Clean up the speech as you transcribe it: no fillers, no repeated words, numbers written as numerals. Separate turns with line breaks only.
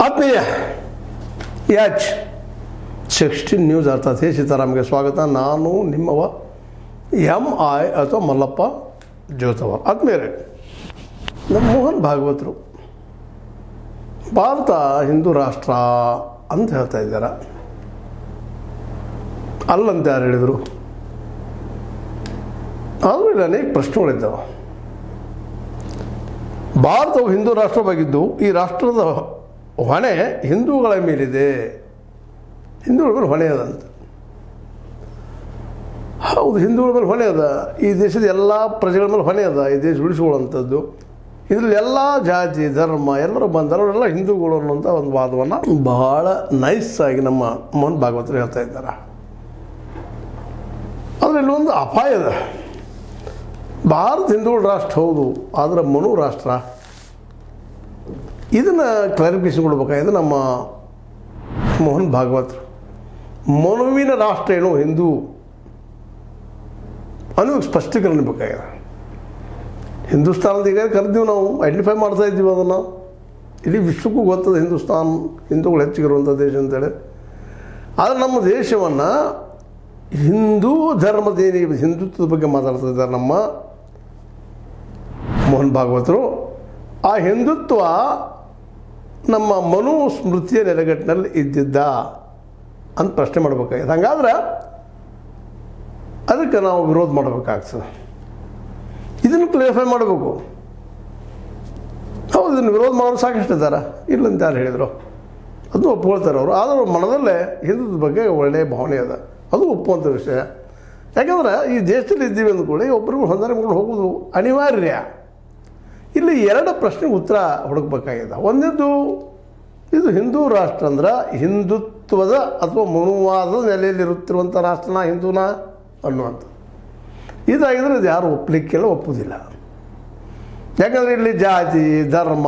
ಆತ್ಮೀಯ ಯಾಚ್ 16 ನ್ಯೂಸ್ ಅರ್ಥಾತ್ ಸೀತಾರಾಮ್ಗೆ ಸ್ವಾಗತ. ನಾನು ನಿಮ್ಮವ MI ಅಥವಾ ಮಲ್ಲಪ್ಪ ಜ್ಯೋತವ. ಆತ್ಮೀಯರೇ, ನಮ್ಮ ಮೋಹನ್ ಭಾಗವತರು ಭಾರತ ಹಿಂದೂ ರಾಷ್ಟ್ರ ಅಂತ ಹೇಳ್ತಾ ಇದ್ದಾರೆ. ಅಲ್ಲಂತ ಯಾರು ಹೇಳಿದರು? ಆದರೂ ಇಲ್ಲಿ ಅನೇಕ ಪ್ರಶ್ನೆಗಳಿದ್ದಾವೆ. ಭಾರತವು ಹಿಂದೂ ರಾಷ್ಟ್ರವಾಗಿದ್ದು ಈ ರಾಷ್ಟ್ರದ ಹೊಣೆ ಹಿಂದೂಗಳ ಮೇಲಿದೆ, ಹಿಂದೂಗಳ ಮೇಲೆ ಹೊಣೆ ಅದ ಅಂತ. ಹೌದು, ಹಿಂದೂಗಳ ಮೇಲೆ ಹೊಣೆ ಅದ. ಈ ದೇಶದ ಎಲ್ಲ ಪ್ರಜೆಗಳ ಮೇಲೆ ಹೊಣೆ ಅದ ಈ ದೇಶ ಉಳಿಸ್ಕೊಳ್ಳುವಂಥದ್ದು. ಇದರಲ್ಲಿ ಎಲ್ಲ ಜಾತಿ ಧರ್ಮ ಎಲ್ಲರೂ ಬಂದವರೆಲ್ಲ ಹಿಂದೂಗಳು ಅನ್ನುವಂಥ ಒಂದು ವಾದವನ್ನು ಬಹಳ ನೈಸಾಗಿ ನಮ್ಮ ಮೋಹನ್ ಭಾಗವತರು ಹೇಳ್ತಾ ಇದ್ದಾರೆ. ಆದರೆ ಇಲ್ಲೊಂದು ಅಪಾಯದ. ಭಾರತ ಹಿಂದೂಗಳ ರಾಷ್ಟ್ರ ಹೌದು, ಆದರೆ ಮನು ರಾಷ್ಟ್ರ. ಇದನ್ನು ಕ್ಲಾರಿಫಿಕೇಶನ್ ಕೊಡ್ಬೇಕಾಗಿದೆ ನಮ್ಮ ಮೋಹನ್ ಭಾಗವತರು. ಮನುವಿನ ರಾಷ್ಟ್ರ ಏನು ಹಿಂದೂ ಅನ್ನೋದು ಸ್ಪಷ್ಟೀಕರಣ ಬೇಕಾಗಿದೆ. ಹಿಂದೂಸ್ತಾನದ ಈಗ ಕರೆದೀವಿ, ನಾವು ಐಡೆಂಟಿಫೈ ಮಾಡ್ತಾ ಇದ್ದೀವಿ ಅದನ್ನು. ಇಡೀ ವಿಶ್ವಕ್ಕೂ ಗೊತ್ತದ ಹಿಂದೂಸ್ತಾನ್ ಹಿಂದೂಗಳು ಹೆಚ್ಚಿಗಿರುವಂಥ ದೇಶ ಅಂತೇಳಿ. ಆದರೆ ನಮ್ಮ ದೇಶವನ್ನು ಹಿಂದೂ ಧರ್ಮದೇನಿ ಹಿಂದುತ್ವದ ಬಗ್ಗೆ ಮಾತಾಡ್ತಾ ಇದ್ದಾರೆ ನಮ್ಮ ಮೋಹನ್ ಭಾಗವತರು. ಆ ಹಿಂದುತ್ವ ನಮ್ಮ ಮನು ಸ್ಮೃತಿಯ ನೆಲೆಗಟ್ಟಿನಲ್ಲಿ ಇದ್ದಿದ್ದ ಅಂತ ಪ್ರಶ್ನೆ ಮಾಡಬೇಕಾಗಿದೆ. ಹಾಗಾದ್ರೆ ಅದಕ್ಕೆ ನಾವು ವಿರೋಧ ಮಾಡಬೇಕಾಗ್ತದೆ. ಇದನ್ನು ಕ್ಲಿಯರಿಫೈ ಮಾಡಬೇಕು. ಹೌದು, ಇದನ್ನು ವಿರೋಧ ಮಾಡೋರು ಸಾಕಷ್ಟು ಇದ್ದಾರೆ, ಇಲ್ಲಂತ ಯಾರು ಹೇಳಿದರು, ಅದನ್ನು ಒಪ್ಕೊಳ್ತಾರೆ ಅವರು. ಆದರೂ ಮನದಲ್ಲೇ ಹಿಂದುತ್ವದ ಬಗ್ಗೆ ಒಳ್ಳೆಯ ಭಾವನೆ ಅದ, ಅದು ಒಪ್ಪುವಂಥ ವಿಷಯ. ಯಾಕಂದ್ರೆ ಈ ದೇಶದಲ್ಲಿ ಇದ್ದೀವಿ ಅಂದ್ಕೊಳ್ಳಿ, ಒಬ್ಬರಿಗೂ ಹೊಂದಾಣಿಕೆ ಮಾಡ್ಕೊಂಡು ಹೋಗೋದು ಅನಿವಾರ್ಯ. ಇಲ್ಲಿ ಎರಡು ಪ್ರಶ್ನೆಗೆ ಉತ್ತರ ಹುಡುಕಬೇಕಾಗಿದೆ. ಒಂದದ್ದು, ಇದು ಹಿಂದೂ ರಾಷ್ಟ್ರ ಅಂದ್ರೆ ಹಿಂದುತ್ವದ ಅಥವಾ ಮನುವಾದದ ನೆಲೆಯಲ್ಲಿರುತ್ತಿರುವಂಥ ರಾಷ್ಟ್ರನ ಹಿಂದೂನ ಅನ್ನುವಂಥದ್ದು. ಇದಾಗಿದ್ರೆ ಇದು ಯಾರು ಒಪ್ಪಲಿಕ್ಕೆಲ್ಲ ಒಪ್ಪುವುದಿಲ್ಲ. ಯಾಕಂದರೆ ಇಲ್ಲಿ ಜಾತಿ ಧರ್ಮ